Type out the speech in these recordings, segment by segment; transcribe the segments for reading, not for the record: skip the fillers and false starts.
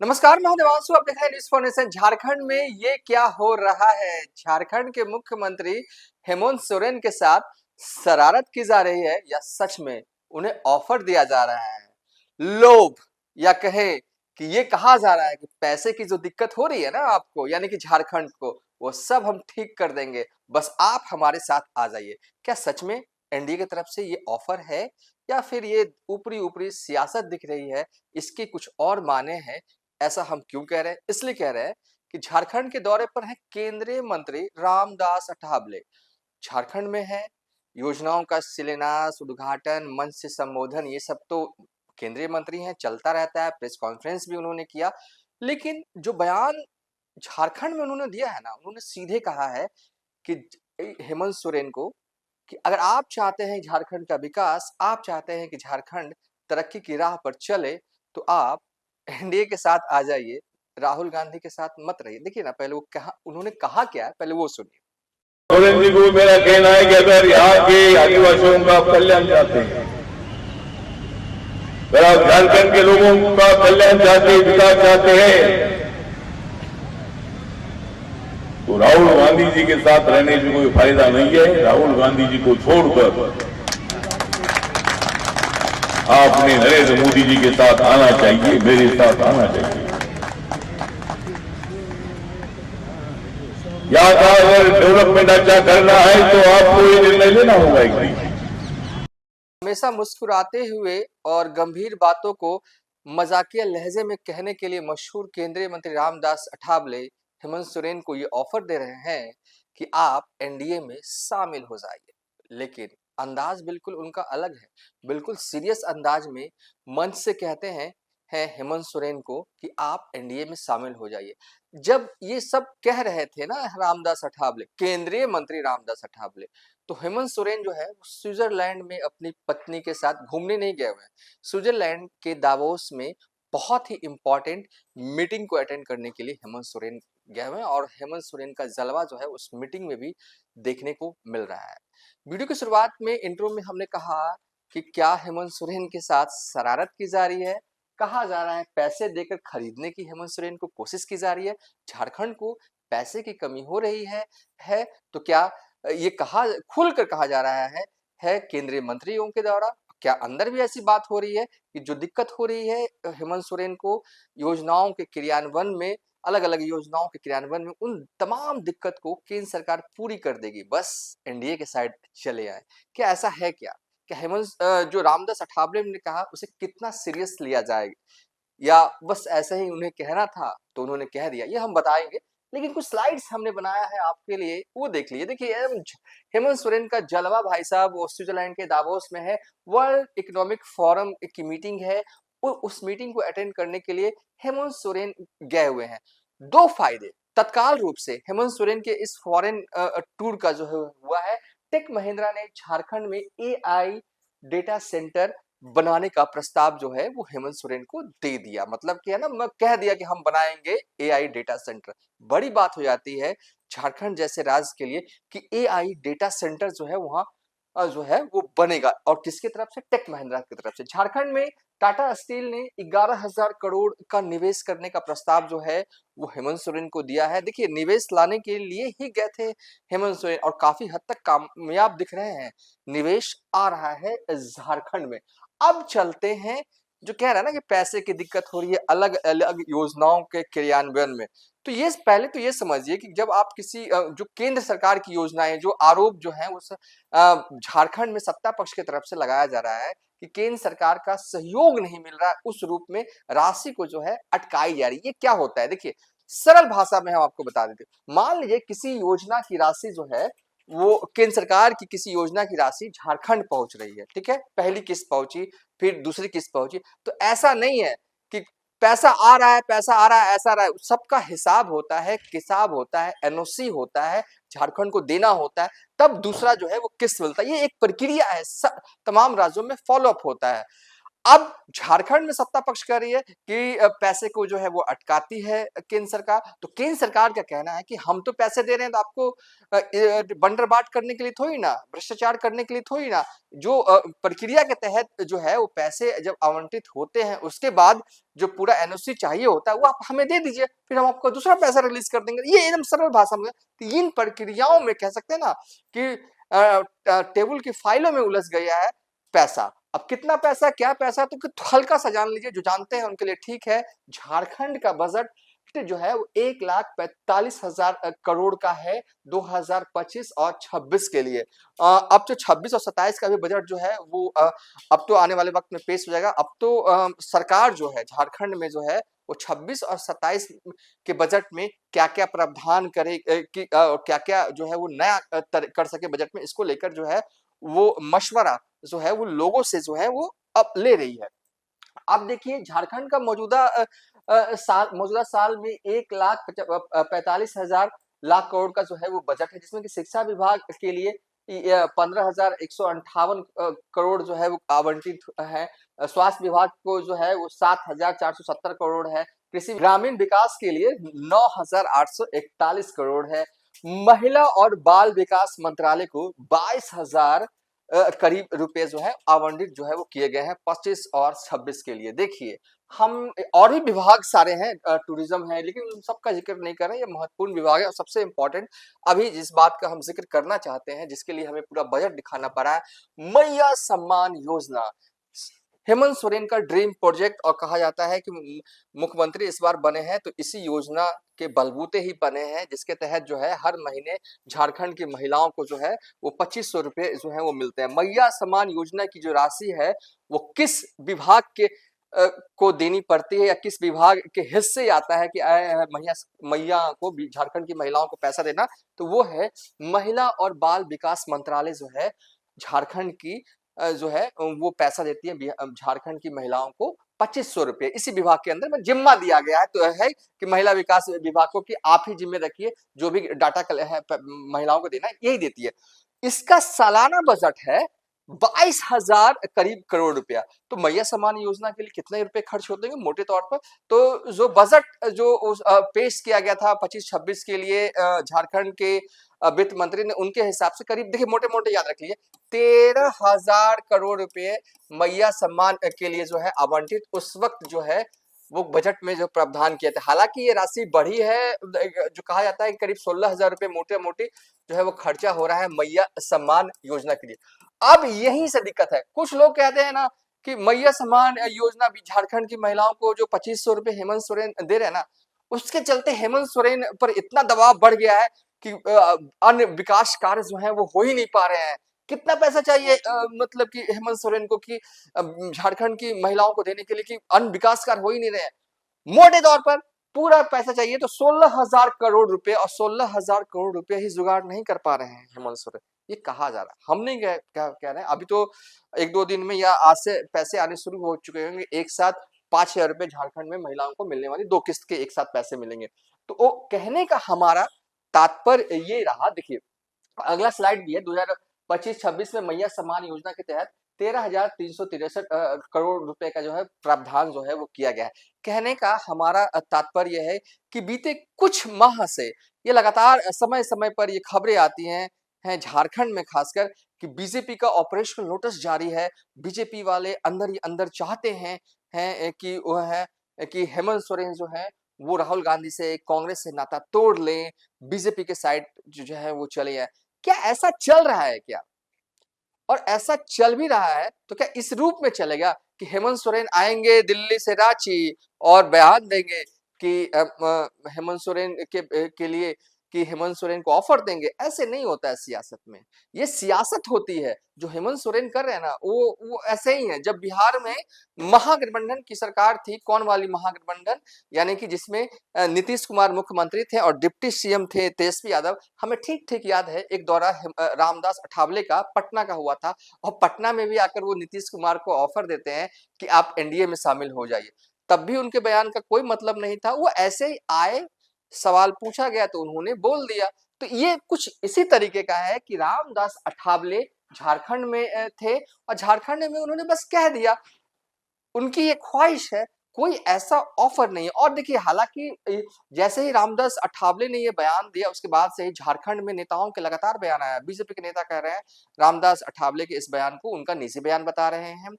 नमस्कार, मैं हूं देवांशु। आप देख रहे हैं न्यूज़ फाउंडेशन। झारखंड में ये क्या हो रहा है? झारखंड के मुख्यमंत्री हेमंत सोरेन के साथ शरारत की जा रही है या सच में उन्हें ऑफर दिया जा रहा है? लोभ या कहे कि ये कहा जा रहा है कि पैसे की जो दिक्कत हो रही है ना आपको, यानी कि झारखंड को, वो सब हम ठीक कर देंगे, बस आप हमारे साथ आ जाइए। क्या सच में एनडीए की तरफ से ये ऑफर है या फिर ये ऊपरी ऊपरी सियासत दिख रही है? इसके कुछ और माने हैं। ऐसा हम क्यों कह रहे हैं? इसलिए कह रहे हैं कि झारखंड के दौरे पर है केंद्रीय मंत्री रामदास अठावले। झारखंड में है, योजनाओं का शिलान्यास, उद्घाटन, मंच से संबोधन, ये सब तो केंद्रीय मंत्री हैं, चलता रहता है। प्रेस कॉन्फ्रेंस भी उन्होंने किया। लेकिन जो बयान झारखंड में उन्होंने दिया है ना, उन्होंने सीधे कहा है कि हेमंत सोरेन को कि अगर आप चाहते हैं झारखंड का विकास, आप चाहते हैं कि झारखंड तरक्की की राह पर चले, तो आप एनडीए के साथ आ जाइए, राहुल गांधी के साथ मत रहिए। देखिए ना, पहले वो कहा, उन्होंने कहा क्या है, पहले वो सुनिए। सोरेन जी को मेरा कहना है कि अगर यहाँ के आदिवासियों का कल्याण चाहते हैं, अगर आप झारखंड के लोगों का कल्याण चाहते हैं, विकास चाहते हैं, तो राहुल गांधी जी के साथ रहने से कोई फायदा नहीं है। राहुल गांधी जी को छोड़कर आपने नरेंद्र मोदी जी के साथ आना चाहिए, मेरे साथ आना चाहिए। यहाँ का अगर डेवलपमेंट अच्छा करना है तो आपको ये निर्णय लेना होगा एक दिन। हमेशा मुस्कुराते हुए और गंभीर बातों को मजाकिया लहजे में कहने के लिए मशहूर केंद्रीय मंत्री रामदास अठावले हेमंत सोरेन को ये ऑफर दे रहे हैं कि आप एनडीए में शामिल हो जाइए। लेकिन अंदाज बिल्कुल उनका अलग है। बिल्कुल सीरियस अंदाज में मंच से कहते हैं हेमंत सोरेन को कि आप एनडीए में शामिल हो जाइए। जब ये सब कह रहे थे ना रामदास अठावले, केंद्रीय मंत्री रामदास अठावले, तो हेमंत सोरेन जो है वो स्विट्जरलैंड में अपनी पत्नी के साथ घूमने नहीं गए हुए हैं। स्विट्जरलैंड के दावोस में बहुत ही इंपॉर्टेंट मीटिंग को अटेंड करने के लिए हेमंत सोरेन गए हुए हैं और हेमंत सोरेन का जलवा जो है उस मीटिंग में भी देखने को मिल रहा है। वीडियो की शुरुआत में इंट्रो में हमने कहा कि क्या हेमंत सोरेन के साथ शरारत की जा रही है। कहा जा रहा है पैसे देकर खरीदने की हेमंत सोरेन को कोशिश की जा रही है। झारखंड को पैसे की कमी हो रही है तो क्या ये कहा खुलकर कहा जा रहा है केंद्रीय मंत्रियों के द्वारा। क्या अंदर भी ऐसी बात हो रही है कि जो दिक्कत हो रही है हेमंत सोरेन को योजनाओं के क्रियान्वयन में, अलग अलग योजनाओं के क्रियान्वयन में, उन तमाम दिक्कत को केंद्र सरकार पूरी कर देगी, बस एनडीए के साइड चले आए। क्या ऐसा है क्या? क्या जो रामदास अठावले ने कहा उसे कितना सीरियस लिया जाएगा या बस ऐसे ही उन्हें कहना था तो उन्होंने कह दिया, ये हम बताएंगे। लेकिन कुछ स्लाइड्स हमने बनाया है आपके लिए, वो देख लीजिए। देखिए हेमंत सोरेन का जलवा भाई साहब वो स्विट्जरलैंड के दावोस में है। वर्ल्ड इकोनॉमिक फोरम की मीटिंग है। उस मीटिंग को अटेंड करने के लिए हेमंत सोरेन गए हुए हैं। दो फायदे तत्काल रूप से हेमंत सोरेन के इस फॉरेन टूर का जो है हुआ है। टेक महिंद्रा ने झारखंड में एआई डेटा सेंटर बनाने का प्रस्ताव जो है वो हेमंत सोरेन को दे दिया। मतलब क्या है ना, मैं कह दिया कि हम बनाएंगे एआई डेटा सेंटर। बड़ी बात हो जाती है झारखंड जैसे राज्य के लिए कि एआई डेटा सेंटर जो है वहां जो है वो बनेगा। और किसकी तरफ से? टेक महिंद्रा की तरफ से। झारखंड में टाटा स्टील ने 11,000 करोड़ का निवेश करने का प्रस्ताव जो है वो हेमंत सोरेन को दिया है। देखिए, निवेश लाने के लिए ही गए थे हेमंत सोरेन और काफी हद तक कामयाब दिख रहे हैं। निवेश आ रहा है झारखंड में। अब चलते हैं, जो कह रहा है ना कि पैसे की दिक्कत हो रही है अलग अलग योजनाओं के क्रियान्वयन में, तो ये पहले तो ये समझिए कि जब आप किसी जो केंद्र सरकार की योजनाएं, जो आरोप जो है उस झारखंड में सत्ता पक्ष की तरफ से लगाया जा रहा है कि केंद्र सरकार का सहयोग नहीं मिल रहा है, उस रूप में राशि को जो है अटकाई जा रही है। ये क्या होता है? देखिए, सरल भाषा में हम आपको बता देते हैं। मान लीजिए किसी योजना की राशि जो है वो केंद्र सरकार की किसी योजना की राशि झारखंड पहुंच रही है, ठीक है, पहली किस्त पहुंची, फिर दूसरी किस्त पहुंची। तो ऐसा नहीं है कि पैसा आ रहा है, पैसा आ रहा है, ऐसा रहा है। सबका हिसाब होता है, किताब होता है, एनओसी होता है, झारखंड को देना होता है, तब दूसरा जो है वो किस्त मिलता है। ये एक प्रक्रिया है, तमाम राज्यों में फॉलो अप होता है। अब झारखंड में सत्ता पक्ष कह रही है कि पैसे को जो है वो अटकाती है केंद्र सरकार। तो केंद्र सरकार का कहना है कि हम तो पैसे दे रहे हैं तो आपको बंदरबाट करने के लिए थोड़ी ना, भ्रष्टाचार करने के लिए थोड़ी ना। जो प्रक्रिया के तहत जो है वो पैसे जब आवंटित होते हैं उसके बाद जो पूरा एनओसी चाहिए होता है वो आप हमें दे दीजिए, फिर हम आपको दूसरा पैसा रिलीज कर देंगे। ये एकदम सरल भाषा में तीन प्रक्रियाओं में कह सकते हैं ना कि टेबल की फाइलों में उलझ गया है पैसा। अब कितना पैसा, क्या पैसा, तो हल्का सा जान लीजिए, जो जानते हैं उनके लिए ठीक है। झारखंड का बजट जो है वो 1,45,000 करोड़ का है 2025 और 26 के लिए। अब जो 26 और 27 का भी बजट जो है वो अब तो आने वाले वक्त में पेश हो जाएगा। अब तो सरकार जो है झारखंड में जो है वो 26 और 27 के बजट में क्या क्या प्रावधान करे कि क्या क्या जो है वो नया कर सके बजट में, इसको लेकर जो है वो मशवरा जो है वो लोगों से जो है वो अब ले रही है। अब देखिए झारखंड का मौजूदा साल में 1,45,000 लाख करोड़ का जो है वो बजट है, जिसमें कि शिक्षा विभाग के लिए 15,158 करोड़ जो है वो आवंटित है। स्वास्थ्य विभाग को जो है वो 7,470 करोड़ है। कृषि ग्रामीण विकास के लिए 9,841 करोड़ है। महिला और बाल विकास मंत्रालय को 22,000 करीब रुपए जो है आवंटित जो है वो किए गए हैं 25 और 26 के लिए। देखिए हम और भी विभाग सारे हैं, टूरिज्म है, लेकिन उन सबका जिक्र नहीं कर रहे हैं। ये महत्वपूर्ण विभाग है और सबसे इम्पोर्टेंट अभी जिस बात का हम जिक्र करना चाहते हैं, जिसके लिए हमें पूरा बजट दिखाना पड़ा है, मैया सम्मान योजना। हेमंत सोरेन का ड्रीम प्रोजेक्ट, और कहा जाता है कि मुख्यमंत्री इस बार बने हैं तो इसी योजना के बलबूते ही बने हैं, जिसके तहत जो है हर महीने झारखंड की महिलाओं को जो है वो 2500 रुपए जो है वो मिलते हैं। मैया सम्मान योजना की जो राशि है वो किस विभाग के को देनी पड़ती है या किस विभाग के हिस्से आता है कि मैया मैया को झारखंड की महिलाओं को पैसा देना, तो वो है महिला और बाल विकास मंत्रालय जो है झारखंड की जो है वो पैसा देती है झारखंड की महिलाओं को 2500 रुपए। इसी विभाग के अंदर में जिम्मा दिया गया है, तो है कि महिला विकास विभाग को कि आप ही जिम्मे रखिए, जो भी डाटा है महिलाओं को देना है यही देती है। इसका सालाना बजट है 22,000 करीब करोड़ रुपया। तो मैया सम्मान योजना के लिए कितने रुपए खर्च होते हैं मोटे तौर पर, तो जो बजट जो पेश किया गया था 25-26 के लिए झारखंड के वित्त मंत्री ने, उनके हिसाब से करीब देखिए मोटे मोटे याद रख लीजिए 13,000 करोड़ रुपए मैया सम्मान के लिए जो है आवंटित उस वक्त जो है वो बजट में जो प्रावधान किया था। हालांकि ये राशि बढ़ी है, जो कहा जाता है कि करीब 16,000 रुपए मोटे मोटी जो है वो खर्चा हो रहा है मैया सम्मान योजना के लिए। अब यहीं से दिक्कत है, कुछ लोग कहते हैं ना कि मैया सम्मान योजना भी झारखंड की महिलाओं को जो 2500 रुपए हेमंत सोरेन दे रहे हैं ना, उसके चलते हेमंत सोरेन पर इतना दबाव बढ़ गया है कि अन्य विकास कार्य जो है वो हो ही नहीं पा रहे हैं। कितना पैसा चाहिए मतलब कि हेमंत सोरेन को कि झारखंड की महिलाओं को देने के लिए कि अन्य विकास कार्य हो ही नहीं रहे हैं। मोटे तौर पर पूरा पैसा चाहिए तो 16,000 करोड़ रुपए, और 16,000 करोड़ रुपए ही जुगाड़ नहीं कर पा रहे हैं हेमंत सोरेन, ये कहा जा रहा है। हम नहीं कह रहे हैं, अभी तो 1-2 दिन में या आज से पैसे आने शुरू हो चुके होंगे। एक साथ 5,000 रुपए झारखंड में महिलाओं को मिलने वाली 2 किस्त के एक साथ पैसे मिलेंगे। तो वो कहने का हमारा तात्पर्य ये रहा। देखिए अगला स्लाइड भी है। 2025-26 में मैया सम्मान योजना के तहत 13,363 करोड़ रुपए का जो है प्रावधान जो है वो किया गया है। कहने का हमारा तात्पर्य है कि बीते कुछ माह से ये लगातार समय समय पर ये खबरें आती हैं झारखंड में खासकर कि बीजेपी का ऑपरेशन लोटस जारी है। बीजेपी वाले अंदर ही अंदर चाहते हैं कि वह है कि हेमंत सोरेन जो है वो राहुल गांधी से, कांग्रेस से नाता तोड़ लें, बीजेपी के साइड जो है वो चले जाए। क्या ऐसा चल रहा है क्या? और ऐसा चल भी रहा है तो क्या इस रूप में चलेगा कि हेमंत सोरेन आएंगे दिल्ली से रांची और बयान देंगे कि हेमंत सोरेन के लिए कि हेमंत सोरेन को ऑफर देंगे? ऐसे नहीं होता है सियासत में। ये सियासत होती है। जो हेमंत सोरेन कर रहे हैं ना वो ऐसे ही है। जब बिहार में महागठबंधन की सरकार थी, कौन वाली महागठबंधन, यानी कि जिसमें नीतीश कुमार मुख्यमंत्री थे और डिप्टी सीएम थे तेजस्वी यादव। हमें ठीक ठीक याद है एक दौरा रामदास अठावले का पटना का हुआ था, और पटना में भी आकर वो नीतीश कुमार को ऑफर देते हैं कि आप एनडीए में शामिल हो जाइए। तब भी उनके बयान का कोई मतलब नहीं था, वो ऐसे ही आए, सवाल पूछा गया तो उन्होंने बोल दिया। तो ये कुछ इसी तरीके का है कि रामदास अठावले झारखंड में थे और झारखंड में उन्होंने बस कह दिया। उनकी ये ख्वाहिश है, कोई ऐसा ऑफर नहीं है। और देखिए हालाँकि जैसे ही रामदास अठावले ने ये बयान दिया उसके बाद से ही झारखंड में नेताओं के लगातार बयान आया। बीजेपी के नेता कह रहे हैं रामदास अठावले के इस बयान को उनका निजी बयान बता रहे हैं।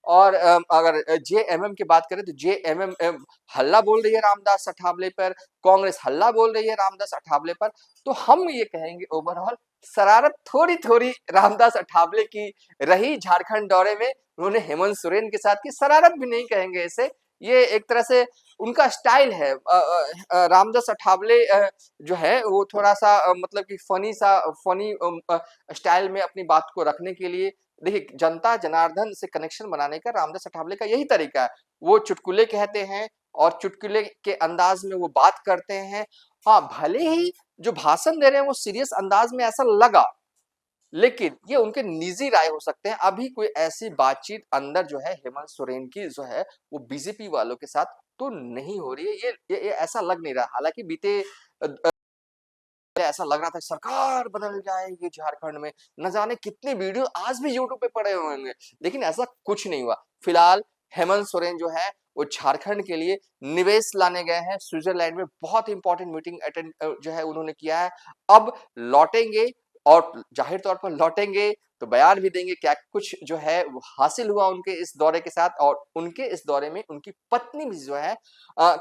और अगर जेएमएम की बात करें तो जेएमएम हल्ला बोल रही है रामदास अठावले पर, कांग्रेस हल्ला बोल रही है रामदास अठावले पर। तो हम ये कहेंगे ओवरऑल शरारत थोड़ी-थोड़ी रामदास अठावले की रही झारखंड दौरे में। उन्होंने हेमंत सोरेन के साथ की, शरारत भी नहीं कहेंगे इसे, ये एक तरह से उनका स्टाइल है। रामदास अठावले जो है वो थोड़ा-सा मतलब कि फनी स्टाइल में अपनी बात को रखने के लिए, देखिए जनता जनार्दन से कनेक्शन बनाने का रामदास अठावले का यही तरीका है। वो चुटकुले कहते हैं और चुटकुले के अंदाज में वो बात करते हैं। हाँ, भले ही जो भाषण दे रहे हैं वो सीरियस अंदाज में ऐसा लगा, लेकिन ये उनके निजी राय हो सकते हैं। अभी कोई ऐसी बातचीत अंदर जो है हेमंत सोरेन की जो है वो बीजेपी वालों के साथ तो नहीं हो रही है। ये ऐसा लग नहीं रहा। हालाँकि बीते ऐसा लग रहा था सरकार बदल जाएगी झारखंड में, न जाने कितने वीडियो आज भी यूट्यूब पे पड़े हुए होंगे, लेकिन ऐसा कुछ नहीं हुआ। फिलहाल हेमंत सोरेन जो है वो झारखंड के लिए निवेश लाने गए हैं। स्विट्जरलैंड में बहुत इंपॉर्टेंट मीटिंग अटेंड जो है उन्होंने किया है। अब लौटेंगे और जाहिर तौर पर लौटेंगे तो बयान भी देंगे क्या कुछ जो है वो हासिल हुआ उनके इस दौरे के साथ। और उनके इस दौरे में उनकी पत्नी भी जो है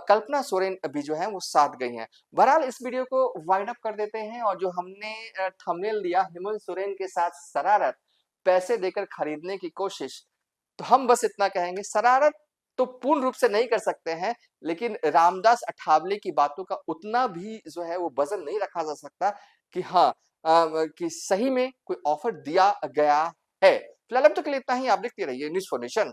कल्पना सोरेन भी जो है वो साथ गई हैं। बहरहाल इस वीडियो को वाइंड अप कर देते हैं और जो हमने थंबनेल दिया हेमंत सोरेन के साथ शरारत, पैसे देकर खरीदने की कोशिश, तो हम बस इतना कहेंगे शरारत तो पूर्ण रूप से नहीं कर सकते हैं, लेकिन रामदास अठावले की बातों का उतना भी जो है वो वजन नहीं रखा जा सकता कि हाँ कि सही में कोई ऑफर दिया गया है। फिलहाल अब तक के लिए इतना ही। आप देखते रहिए न्यूज़ फॉर नेशन।